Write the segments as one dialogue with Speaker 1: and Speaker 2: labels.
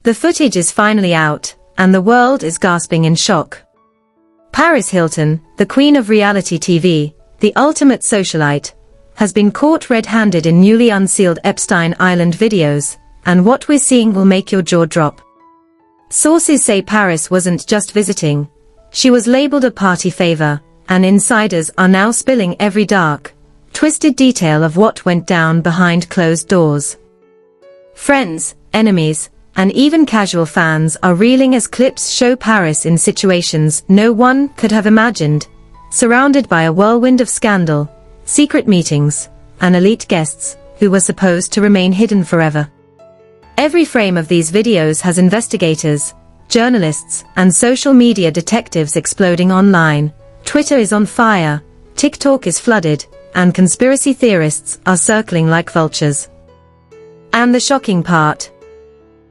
Speaker 1: The footage is finally out, and the world is gasping in shock. Paris Hilton, the queen of reality TV, the ultimate socialite, has been caught red-handed in newly unsealed Epstein Island videos, and what we're seeing will make your jaw drop. Sources say Paris wasn't just visiting, she was labeled a party favor, and insiders are now spilling every dark, twisted detail of what went down behind closed doors. Friends, enemies, and even casual fans are reeling as clips show Paris in situations no one could have imagined, surrounded by a whirlwind of scandal, secret meetings, and elite guests, who were supposed to remain hidden forever. Every frame of these videos has investigators, journalists, and social media detectives exploding online. Twitter is on fire, TikTok is flooded, and conspiracy theorists are circling like vultures. And the shocking part?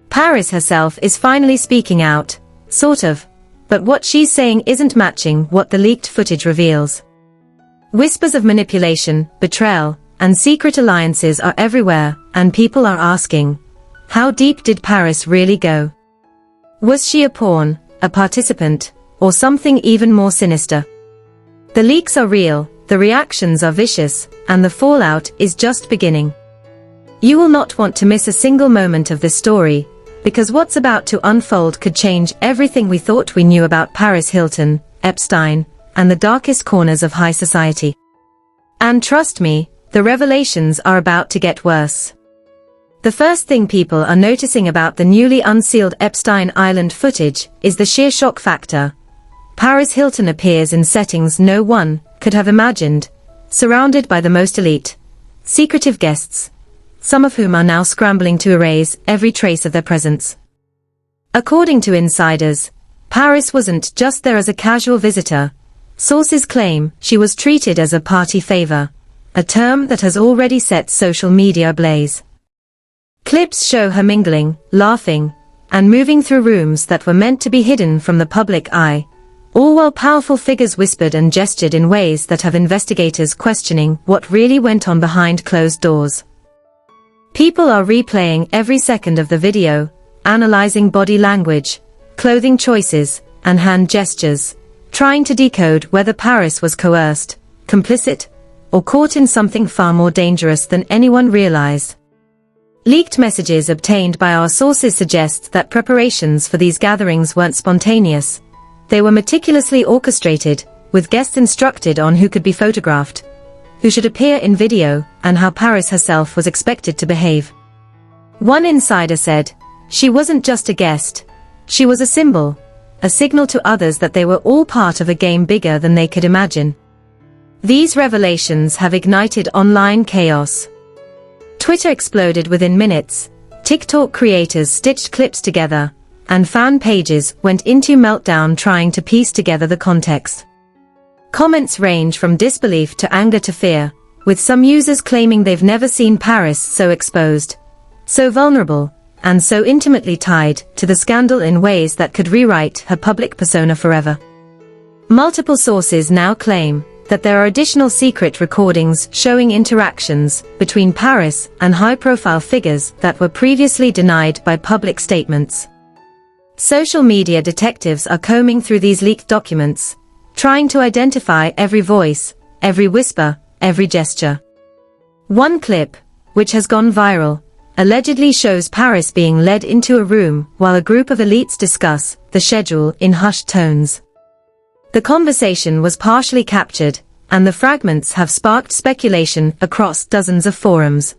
Speaker 1: Paris herself is finally speaking out, sort of, but what she's saying isn't matching what the leaked footage reveals. Whispers of manipulation, betrayal, and secret alliances are everywhere, and people are asking, how deep did Paris really go? Was she a pawn, a participant, or something even more sinister? The leaks are real, the reactions are vicious, and the fallout is just beginning. You will not want to miss a single moment of this story, because what's about to unfold could change everything we thought we knew about Paris Hilton, Epstein, and the darkest corners of high society. And trust me, the revelations are about to get worse. The first thing people are noticing about the newly unsealed Epstein Island footage is the sheer shock factor. Paris Hilton appears in settings no one could have imagined, surrounded by the most elite, secretive guests, some of whom are now scrambling to erase every trace of their presence. According to insiders, Paris wasn't just there as a casual visitor. Sources claim she was treated as a party favor, a term that has already set social media ablaze. Clips show her mingling, laughing, and moving through rooms that were meant to be hidden from the public eye, all while powerful figures whispered and gestured in ways that have investigators questioning what really went on behind closed doors. People are replaying every second of the video, analyzing body language, clothing choices, and hand gestures, trying to decode whether Paris was coerced, complicit, or caught in something far more dangerous than anyone realized. Leaked messages obtained by our sources suggest that preparations for these gatherings weren't spontaneous. They were meticulously orchestrated, with guests instructed on who could be photographed, who should appear in video, and how Paris herself was expected to behave. One insider said, she wasn't just a guest, she was a symbol, a signal to others that they were all part of a game bigger than they could imagine. These revelations have ignited online chaos. Twitter exploded within minutes, TikTok creators stitched clips together, and fan pages went into meltdown trying to piece together the context. Comments range from disbelief to anger to fear, with some users claiming they've never seen Paris so exposed, so vulnerable, and so intimately tied to the scandal in ways that could rewrite her public persona forever. Multiple sources now claim that there are additional secret recordings showing interactions between Paris and high-profile figures that were previously denied by public statements. Social media detectives are combing through these leaked documents, trying to identify every voice, every whisper, every gesture. One clip, which has gone viral, allegedly shows Paris being led into a room while a group of elites discuss the schedule in hushed tones. The conversation was partially captured, and the fragments have sparked speculation across dozens of forums.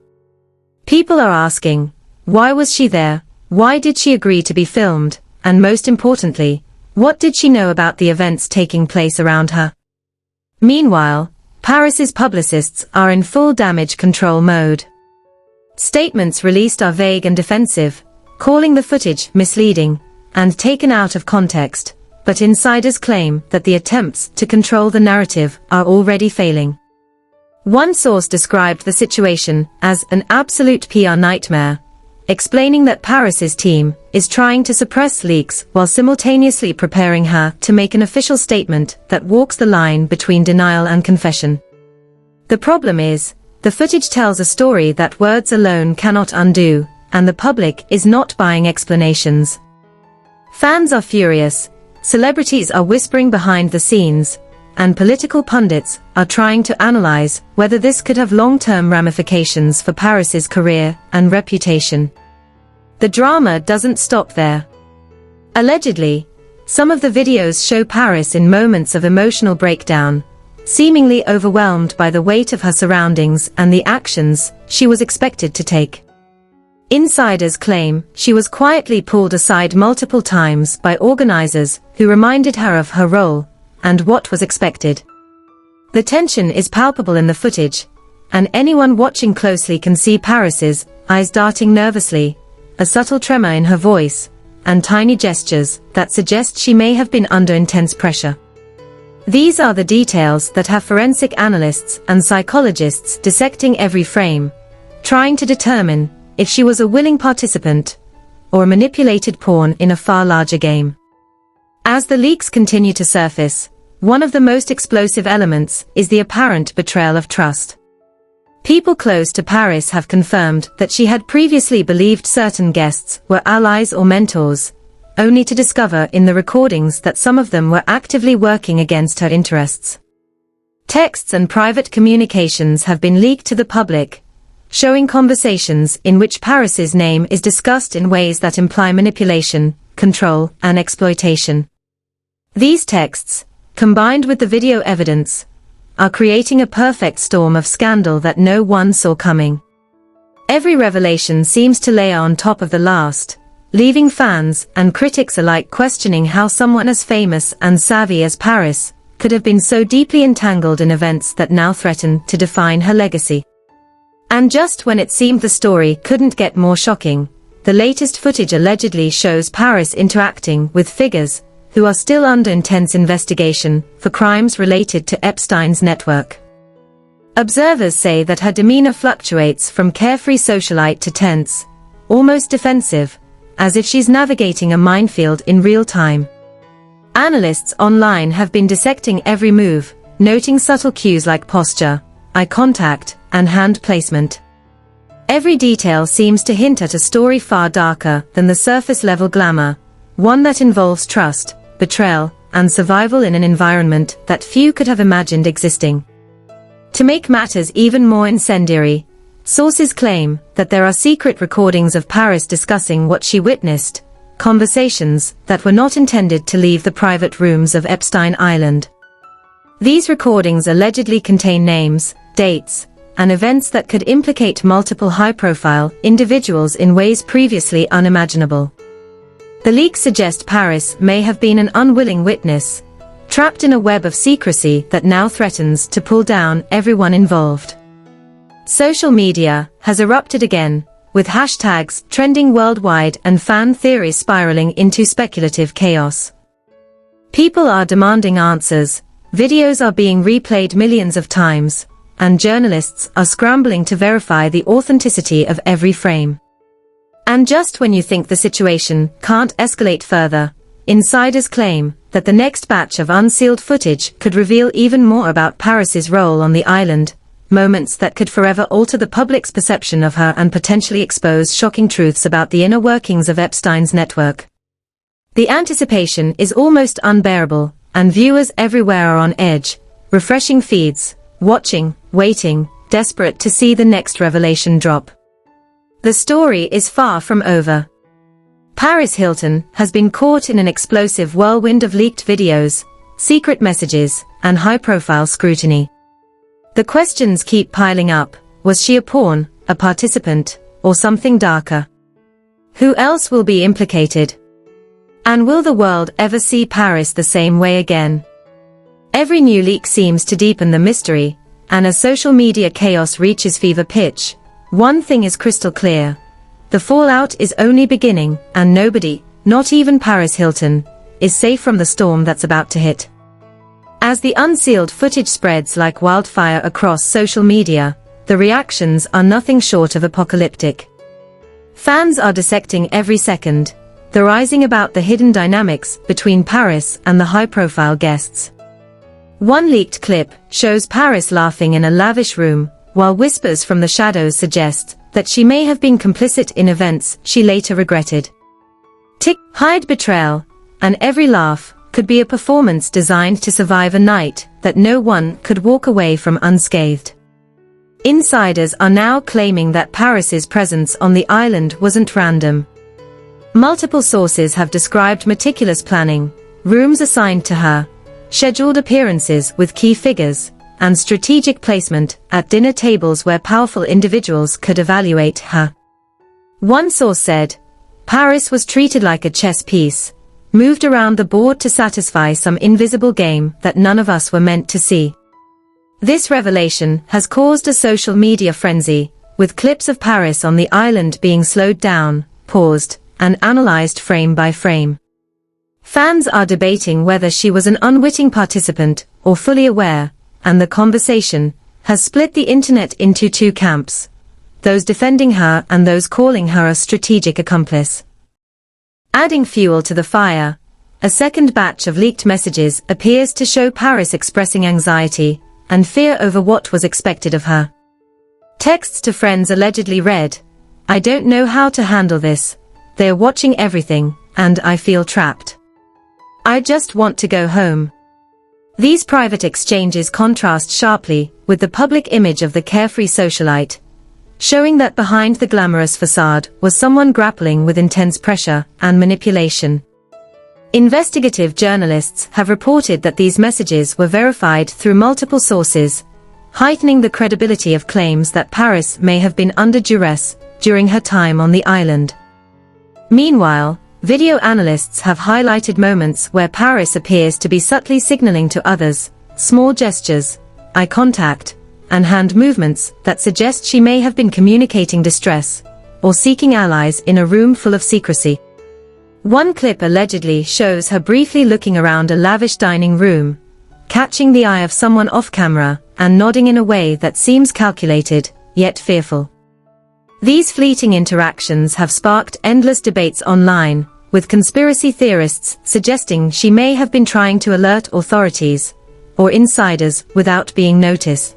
Speaker 1: People are asking, why was she there? Why did she agree to be filmed? And most importantly, what did she know about the events taking place around her? Meanwhile, Paris's publicists are in full damage control mode. Statements released are vague and defensive, calling the footage misleading and taken out of context, but insiders claim that the attempts to control the narrative are already failing. One source described the situation as an absolute PR nightmare, explaining that Paris's team is trying to suppress leaks while simultaneously preparing her to make an official statement that walks the line between denial and confession. The problem is, the footage tells a story that words alone cannot undo, and the public is not buying explanations. Fans are furious, celebrities are whispering behind the scenes, and political pundits are trying to analyze whether this could have long-term ramifications for Paris's career and reputation. The drama doesn't stop there. Allegedly, some of the videos show Paris in moments of emotional breakdown, seemingly overwhelmed by the weight of her surroundings and the actions she was expected to take. Insiders claim she was quietly pulled aside multiple times by organizers who reminded her of her role and what was expected. The tension is palpable in the footage, and anyone watching closely can see Paris's eyes darting nervously, a subtle tremor in her voice, and tiny gestures that suggest she may have been under intense pressure. These are the details that have forensic analysts and psychologists dissecting every frame, trying to determine if she was a willing participant or a manipulated pawn in a far larger game. As the leaks continue to surface, one of the most explosive elements is the apparent betrayal of trust. People close to Paris have confirmed that she had previously believed certain guests were allies or mentors, only to discover in the recordings that some of them were actively working against her interests. Texts and private communications have been leaked to the public, showing conversations in which Paris's name is discussed in ways that imply manipulation, control, and exploitation. These texts, combined with the video evidence, are creating a perfect storm of scandal that no one saw coming. Every revelation seems to layer on top of the last, leaving fans and critics alike questioning how someone as famous and savvy as Paris could have been so deeply entangled in events that now threaten to define her legacy. And just when it seemed the story couldn't get more shocking, the latest footage allegedly shows Paris interacting with figures who are still under intense investigation for crimes related to Epstein's network. Observers say that her demeanor fluctuates from carefree socialite to tense, almost defensive, as if she's navigating a minefield in real time. Analysts online have been dissecting every move, noting subtle cues like posture, eye contact, and hand placement. Every detail seems to hint at a story far darker than the surface-level glamour, one that involves trust, betrayal, and survival in an environment that few could have imagined existing. To make matters even more incendiary, sources claim that there are secret recordings of Paris discussing what she witnessed, conversations that were not intended to leave the private rooms of Epstein Island. These recordings allegedly contain names, dates, and events that could implicate multiple high-profile individuals in ways previously unimaginable. The leaks suggest Paris may have been an unwilling witness, trapped in a web of secrecy that now threatens to pull down everyone involved. Social media has erupted again, with hashtags trending worldwide and fan theories spiraling into speculative chaos. People are demanding answers, videos are being replayed millions of times, and journalists are scrambling to verify the authenticity of every frame. And just when you think the situation can't escalate further, insiders claim that the next batch of unsealed footage could reveal even more about Paris's role on the island, moments that could forever alter the public's perception of her and potentially expose shocking truths about the inner workings of Epstein's network. The anticipation is almost unbearable, and viewers everywhere are on edge, refreshing feeds, watching, waiting, desperate to see the next revelation drop. The story is far from over. Paris Hilton has been caught in an explosive whirlwind of leaked videos, secret messages, and high-profile scrutiny. The questions keep piling up. Was she a pawn, a participant, or something darker? Who else will be implicated? And will the world ever see Paris the same way again? Every new leak seems to deepen the mystery, and as social media chaos reaches fever pitch, one thing is crystal clear. The fallout is only beginning, and nobody, not even Paris Hilton, is safe from the storm that's about to hit. As the unsealed footage spreads like wildfire across social media, the reactions are nothing short of apocalyptic. Fans are dissecting every second, theorizing about the hidden dynamics between Paris and the high-profile guests. One leaked clip shows Paris laughing in a lavish room, while whispers from the shadows suggest that she may have been complicit in events she later regretted. Hide betrayal, and every laugh could be a performance designed to survive a night that no one could walk away from unscathed. Insiders are now claiming that Paris's presence on the island wasn't random. Multiple sources have described meticulous planning, rooms assigned to her, scheduled appearances with key figures, and strategic placement at dinner tables where powerful individuals could evaluate her. One source said, Paris was treated like a chess piece, moved around the board to satisfy some invisible game that none of us were meant to see. This revelation has caused a social media frenzy, with clips of Paris on the island being slowed down, paused, and analyzed frame by frame. Fans are debating whether she was an unwitting participant or fully aware, and the conversation has split the internet into two camps, those defending her and those calling her a strategic accomplice. Adding fuel to the fire, a second batch of leaked messages appears to show Paris expressing anxiety and fear over what was expected of her. Texts to friends allegedly read, "I don't know how to handle this. They're watching everything, and I feel trapped. I just want to go home." These private exchanges contrast sharply with the public image of the carefree socialite, showing that behind the glamorous facade was someone grappling with intense pressure and manipulation. Investigative journalists have reported that these messages were verified through multiple sources, heightening the credibility of claims that Paris may have been under duress during her time on the island. Meanwhile, video analysts have highlighted moments where Paris appears to be subtly signaling to others, small gestures, eye contact, and hand movements that suggest she may have been communicating distress or seeking allies in a room full of secrecy. One clip allegedly shows her briefly looking around a lavish dining room, catching the eye of someone off camera and nodding in a way that seems calculated, yet fearful. These fleeting interactions have sparked endless debates online, with conspiracy theorists suggesting she may have been trying to alert authorities or insiders without being noticed.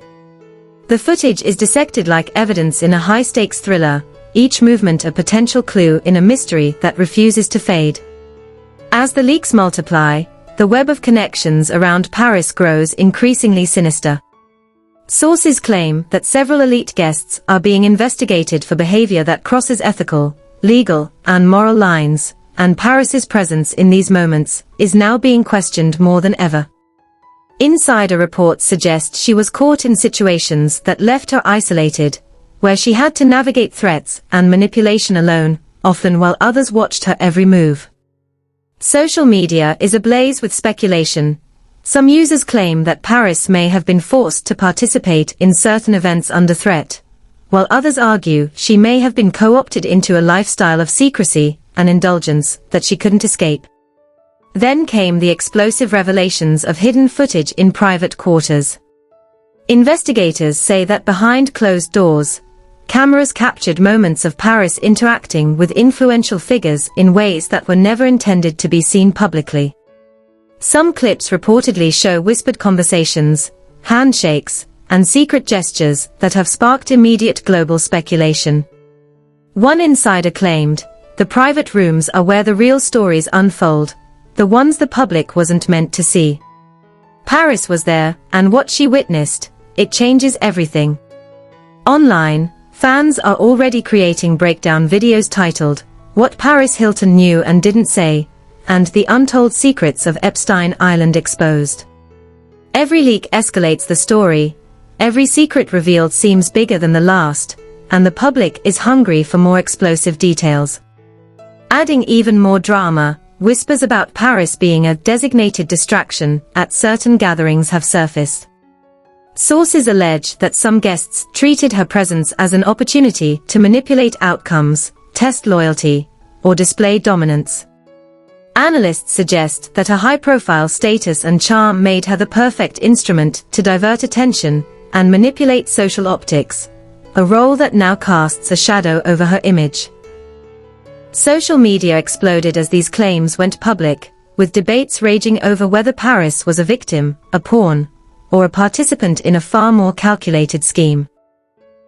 Speaker 1: The footage is dissected like evidence in a high-stakes thriller, each movement a potential clue in a mystery that refuses to fade. As the leaks multiply, the web of connections around Paris grows increasingly sinister. Sources claim that several elite guests are being investigated for behavior that crosses ethical, legal, and moral lines, and Paris's presence in these moments is now being questioned more than ever. Insider reports suggest she was caught in situations that left her isolated, where she had to navigate threats and manipulation alone, often while others watched her every move. Social media is ablaze with speculation. Some users claim that Paris may have been forced to participate in certain events under threat, while others argue she may have been co-opted into a lifestyle of secrecy and indulgence that she couldn't escape. Then came the explosive revelations of hidden footage in private quarters. Investigators say that behind closed doors, cameras captured moments of Paris interacting with influential figures in ways that were never intended to be seen publicly. Some clips reportedly show whispered conversations, handshakes, and secret gestures that have sparked immediate global speculation. One insider claimed, "The private rooms are where the real stories unfold, the ones the public wasn't meant to see." Paris was there, and what she witnessed, it changes everything. Online, fans are already creating breakdown videos titled, "What Paris Hilton Knew and Didn't Say," and "The Untold Secrets of Epstein Island Exposed." Every leak escalates the story, every secret revealed seems bigger than the last, and the public is hungry for more explosive details. Adding even more drama, whispers about Paris being a designated distraction at certain gatherings have surfaced. Sources allege that some guests treated her presence as an opportunity to manipulate outcomes, test loyalty, or display dominance. Analysts suggest that her high-profile status and charm made her the perfect instrument to divert attention and manipulate social optics, a role that now casts a shadow over her image. Social media exploded as these claims went public, with debates raging over whether Paris was a victim, a pawn, or a participant in a far more calculated scheme.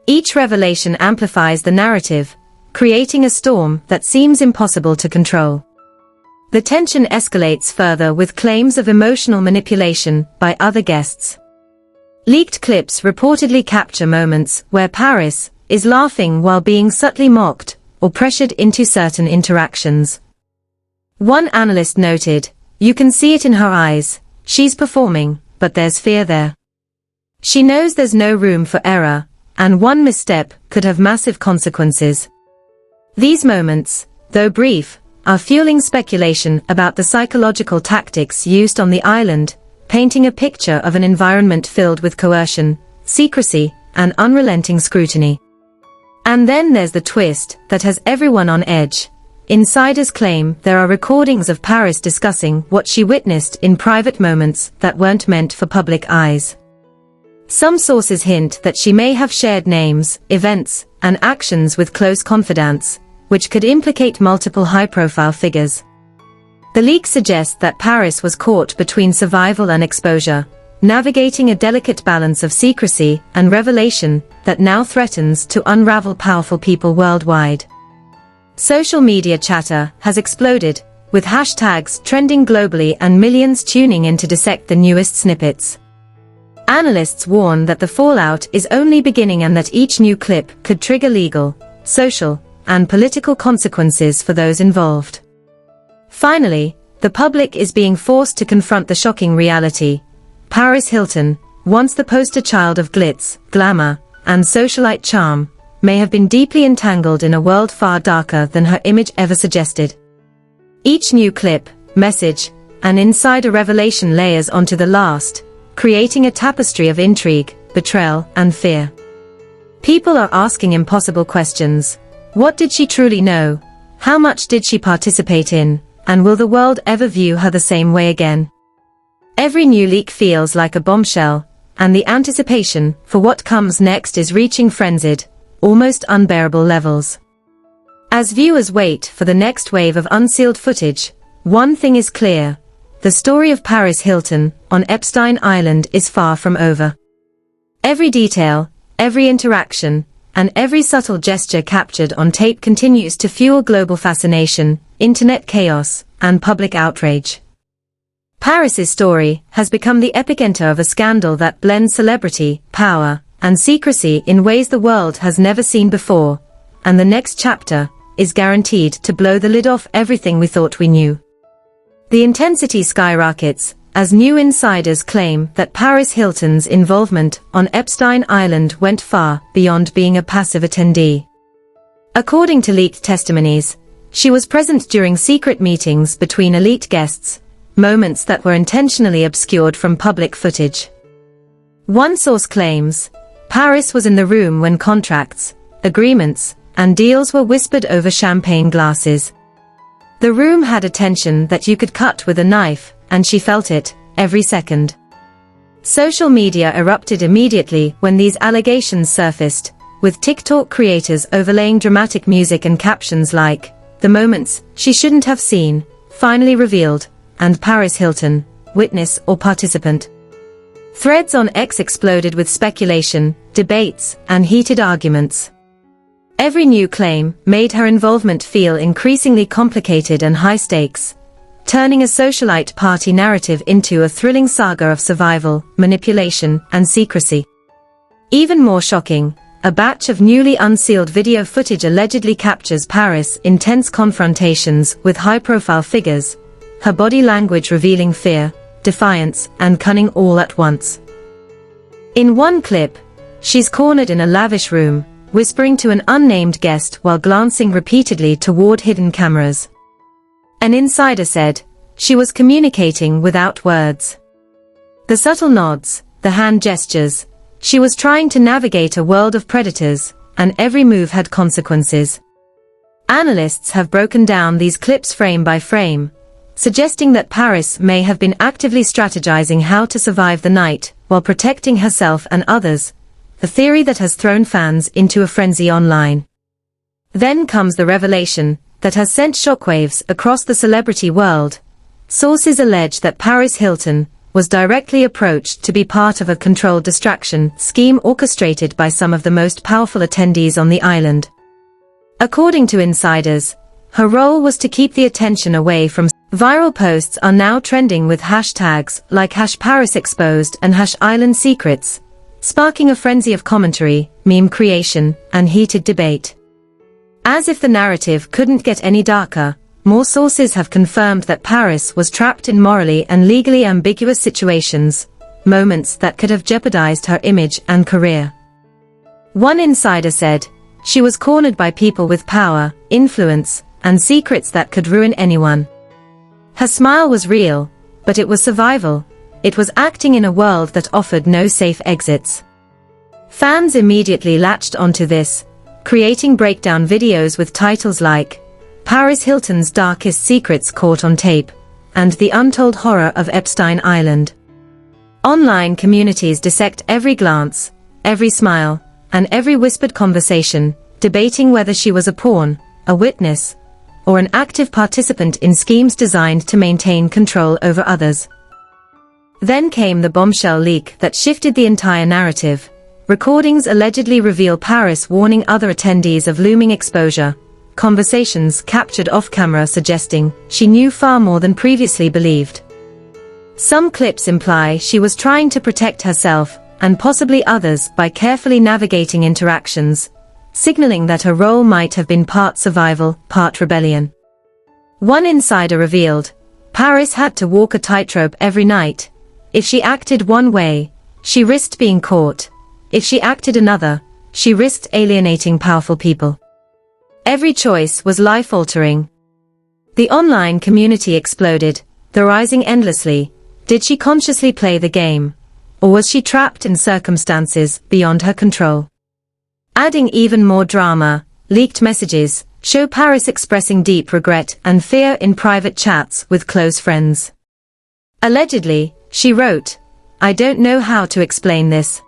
Speaker 1: Each revelation amplifies the narrative, creating a storm that seems impossible to control. The tension escalates further with claims of emotional manipulation by other guests. Leaked clips reportedly capture moments where Paris is laughing while being subtly mocked or pressured into certain interactions. One analyst noted, "You can see it in her eyes, she's performing, but there's fear there. She knows there's no room for error, and one misstep could have massive consequences." These moments, though brief, are fueling speculation about the psychological tactics used on the island, painting a picture of an environment filled with coercion, secrecy, and unrelenting scrutiny. And then there's the twist that has everyone on edge. Insiders claim there are recordings of Paris discussing what she witnessed in private moments that weren't meant for public eyes. Some sources hint that she may have shared names, events, and actions with close confidants, which could implicate multiple high-profile figures. The leak suggests that Paris was caught between survival and exposure, navigating a delicate balance of secrecy and revelation that now threatens to unravel powerful people worldwide. Social media chatter has exploded, with hashtags trending globally and millions tuning in to dissect the newest snippets. Analysts warn that the fallout is only beginning and that each new clip could trigger legal, social, and political consequences for those involved. Finally, the public is being forced to confront the shocking reality. Paris Hilton, once the poster child of glitz, glamour, and socialite charm, may have been deeply entangled in a world far darker than her image ever suggested. Each new clip, message, and insider revelation layers onto the last, creating a tapestry of intrigue, betrayal, and fear. People are asking impossible questions. What did she truly know? How much did she participate in? And will the world ever view her the same way again? Every new leak feels like a bombshell, and the anticipation for what comes next is reaching frenzied, almost unbearable levels. As viewers wait for the next wave of unsealed footage, one thing is clear: the story of Paris Hilton on Epstein Island is far from over. Every detail, every interaction, and every subtle gesture captured on tape continues to fuel global fascination, internet chaos, and public outrage. Paris's story has become the epicenter of a scandal that blends celebrity, power, and secrecy in ways the world has never seen before, and the next chapter is guaranteed to blow the lid off everything we thought we knew. The intensity skyrockets as new insiders claim that Paris Hilton's involvement on Epstein Island went far beyond being a passive attendee. According to leaked testimonies, she was present during secret meetings between elite guests, moments that were intentionally obscured from public footage. One source claims, Paris was in the room when contracts, agreements, and deals were whispered over champagne glasses. The room had a tension that you could cut with a knife, and she felt it, every second. Social media erupted immediately when these allegations surfaced, with TikTok creators overlaying dramatic music and captions like, "The moments she shouldn't have seen, finally revealed," and Paris Hilton, witness or participant. Threads on X exploded with speculation, debates, and heated arguments. Every new claim made her involvement feel increasingly complicated and high stakes, turning a socialite party narrative into a thrilling saga of survival, manipulation, and secrecy. Even more shocking, a batch of newly unsealed video footage allegedly captures Paris' intense confrontations with high-profile figures, her body language revealing fear, defiance, and cunning all at once. In one clip, she's cornered in a lavish room, whispering to an unnamed guest while glancing repeatedly toward hidden cameras. An insider said, she was communicating without words. The subtle nods, the hand gestures, she was trying to navigate a world of predators, and every move had consequences. Analysts have broken down these clips frame by frame, suggesting that Paris may have been actively strategizing how to survive the night, while protecting herself and others, a theory that has thrown fans into a frenzy online. Then comes the revelation that has sent shockwaves across the celebrity world. Sources allege that Paris Hilton was directly approached to be part of a controlled distraction scheme orchestrated by some of the most powerful attendees on the island. According to insiders, her role was to keep the attention away from. Viral posts are now trending with hashtags like #ParisExposed and #IslandSecrets, sparking a frenzy of commentary, meme creation, and heated debate. As if the narrative couldn't get any darker, more sources have confirmed that Paris was trapped in morally and legally ambiguous situations, moments that could have jeopardized her image and career. One insider said, "She was cornered by people with power, influence, and secrets that could ruin anyone. Her smile was real, but it was survival. It was acting in a world that offered no safe exits." Fans immediately latched onto this, creating breakdown videos with titles like, "Paris Hilton's Darkest Secrets Caught on Tape," and "The Untold Horror of Epstein Island." Online communities dissect every glance, every smile, and every whispered conversation, debating whether she was a pawn, a witness, or an active participant in schemes designed to maintain control over others. Then came the bombshell leak that shifted the entire narrative. Recordings allegedly reveal Paris warning other attendees of looming exposure, conversations captured off-camera suggesting she knew far more than previously believed. Some clips imply she was trying to protect herself, and possibly others, by carefully navigating interactions, signaling that her role might have been part survival, part rebellion. One insider revealed, Paris had to walk a tightrope every night. If she acted one way, she risked being caught. If she acted another, she risked alienating powerful people. Every choice was life-altering. The online community exploded, theorizing endlessly. Did she consciously play the game? Or was she trapped in circumstances beyond her control? Adding even more drama, leaked messages show Paris expressing deep regret and fear in private chats with close friends. Allegedly, she wrote, "I don't know how to explain this.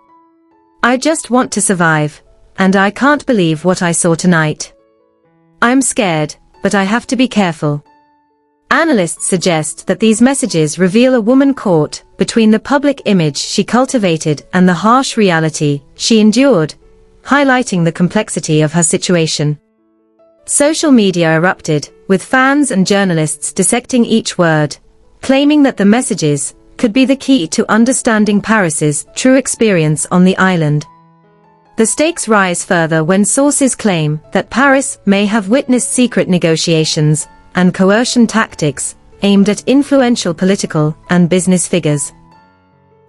Speaker 1: I just want to survive, and I can't believe what I saw tonight. I'm scared, but I have to be careful." Analysts suggest that these messages reveal a woman caught between the public image she cultivated and the harsh reality she endured, highlighting the complexity of her situation. Social media erupted, with fans and journalists dissecting each word, claiming that the messages could be the key to understanding Paris's true experience on the island. The stakes rise further when sources claim that Paris may have witnessed secret negotiations and coercion tactics aimed at influential political and business figures.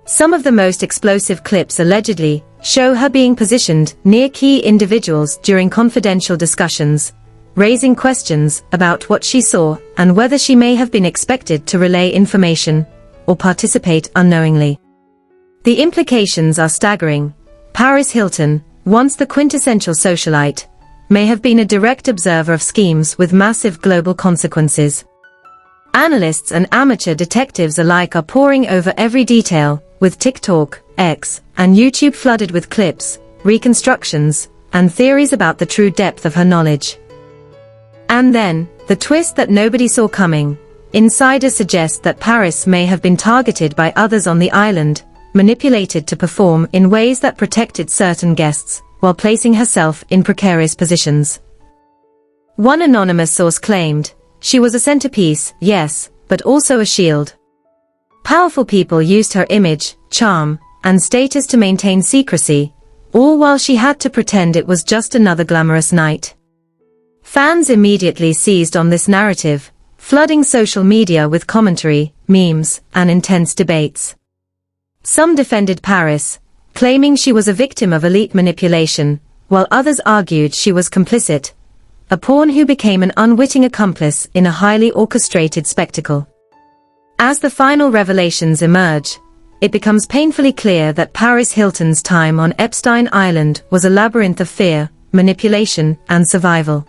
Speaker 1: Some of the most explosive clips allegedly show her being positioned near key individuals during confidential discussions, raising questions about what she saw and whether she may have been expected to relay information or participate unknowingly. The implications are staggering. Paris Hilton, once the quintessential socialite, may have been a direct observer of schemes with massive global consequences. Analysts and amateur detectives alike are poring over every detail, with TikTok, X, and YouTube flooded with clips, reconstructions, and theories about the true depth of her knowledge. And then, the twist that nobody saw coming. Insiders suggest that Paris may have been targeted by others on the island, manipulated to perform in ways that protected certain guests, while placing herself in precarious positions. One anonymous source claimed, "She was a centerpiece, yes, but also a shield." Powerful people used her image, charm, and status to maintain secrecy, all while she had to pretend it was just another glamorous night. Fans immediately seized on this narrative, flooding social media with commentary, memes, and intense debates. Some defended Paris, claiming she was a victim of elite manipulation, while others argued she was complicit, a pawn who became an unwitting accomplice in a highly orchestrated spectacle. As the final revelations emerge, it becomes painfully clear that Paris Hilton's time on Epstein Island was a labyrinth of fear, manipulation, and survival.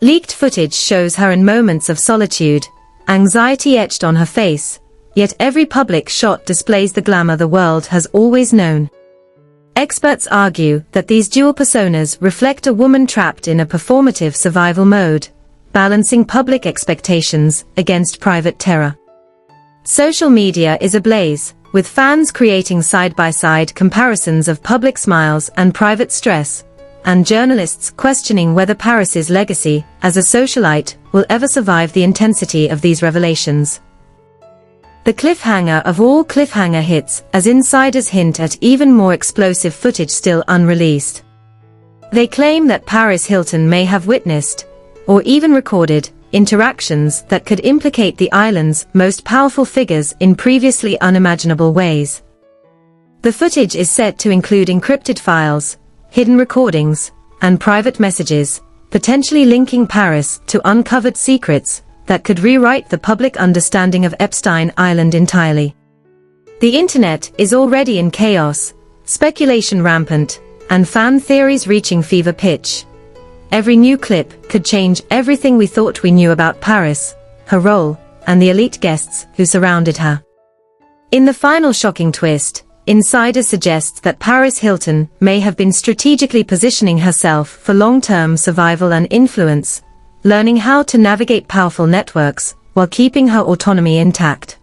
Speaker 1: Leaked footage shows her in moments of solitude, anxiety etched on her face, yet every public shot displays the glamour the world has always known. Experts argue that these dual personas reflect a woman trapped in a performative survival mode, balancing public expectations against private terror. Social media is ablaze, with fans creating side-by-side comparisons of public smiles and private stress, and journalists questioning whether Paris's legacy as a socialite will ever survive the intensity of these revelations. The cliffhanger of all cliffhanger hits, as insiders hint at even more explosive footage still unreleased. They claim that Paris Hilton may have witnessed, or even recorded, interactions that could implicate the island's most powerful figures in previously unimaginable ways. The footage is said to include encrypted files, hidden recordings, and private messages, potentially linking Paris to uncovered secrets that could rewrite the public understanding of Epstein Island entirely. The internet is already in chaos, speculation rampant, and fan theories reaching fever pitch. Every new clip could change everything we thought we knew about Paris, her role, and the elite guests who surrounded her. In the final shocking twist, insiders suggest that Paris Hilton may have been strategically positioning herself for long-term survival and influence, learning how to navigate powerful networks while keeping her autonomy intact.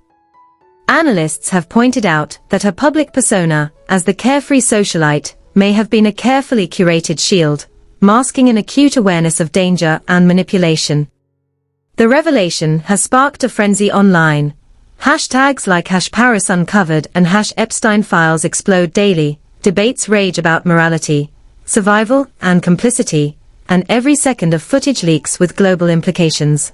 Speaker 1: Analysts have pointed out that her public persona, as the carefree socialite, may have been a carefully curated shield, masking an acute awareness of danger and manipulation. The revelation has sparked a frenzy online. Hashtags like #ParisUncovered and #Epstein Files explode daily, debates rage about morality, survival, and complicity, and every second of footage leaks with global implications.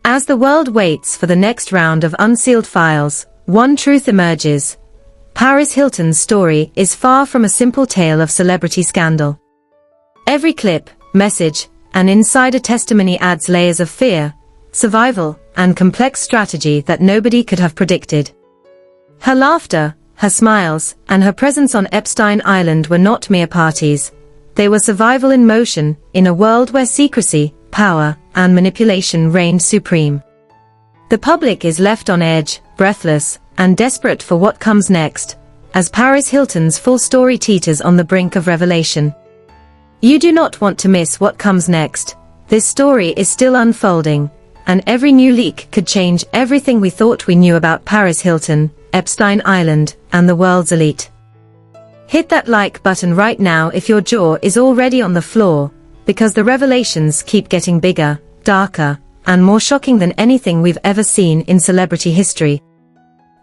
Speaker 1: As the world waits for the next round of Unsealed files, one truth emerges. Paris Hilton's story is far from a simple tale of celebrity scandal. Every clip, message, and insider testimony adds layers of fear, survival, and complex strategy that nobody could have predicted. Her laughter, her smiles, and her presence on Epstein Island were not mere parties. They were survival in motion, in a world where secrecy, power, and manipulation reigned supreme. The public is left on edge, breathless, and desperate for what comes next, as Paris Hilton's full story teeters on the brink of revelation. You do not want to miss what comes next. This story is still unfolding, and every new leak could change everything we thought we knew about Paris Hilton, Epstein Island, and the world's elite. Hit that like button right now if your jaw is already on the floor, because the revelations keep getting bigger, darker, and more shocking than anything we've ever seen in celebrity history.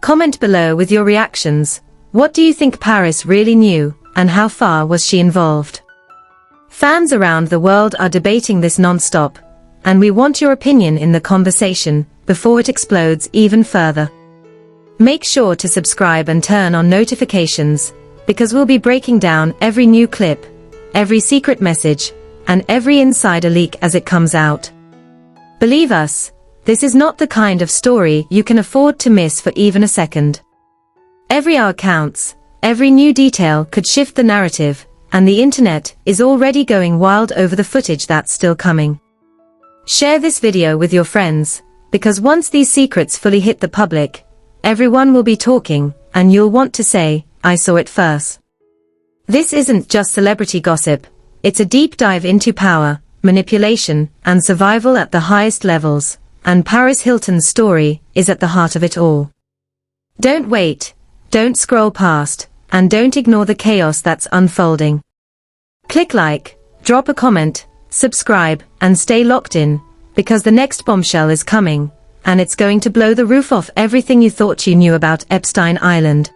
Speaker 1: Comment below with your reactions. What do you think Paris really knew, and how far was she involved? Fans around the world are debating this non-stop, and we want your opinion in the conversation before it explodes even further. Make sure to subscribe and turn on notifications, because we'll be breaking down every new clip, every secret message, and every insider leak as it comes out. Believe us, this is not the kind of story you can afford to miss for even a second. Every hour counts, every new detail could shift the narrative, and the internet is already going wild over the footage that's still coming. Share this video with your friends, because once these secrets fully hit the public, everyone will be talking, and you'll want to say, "I saw it first." This isn't just celebrity gossip, it's a deep dive into power, manipulation, and survival at the highest levels, and Paris Hilton's story is at the heart of it all. Don't wait, don't scroll past, and don't ignore the chaos that's unfolding. Click like, drop a comment, subscribe, and stay locked in, because the next bombshell is coming, and it's going to blow the roof off everything you thought you knew about Epstein Island.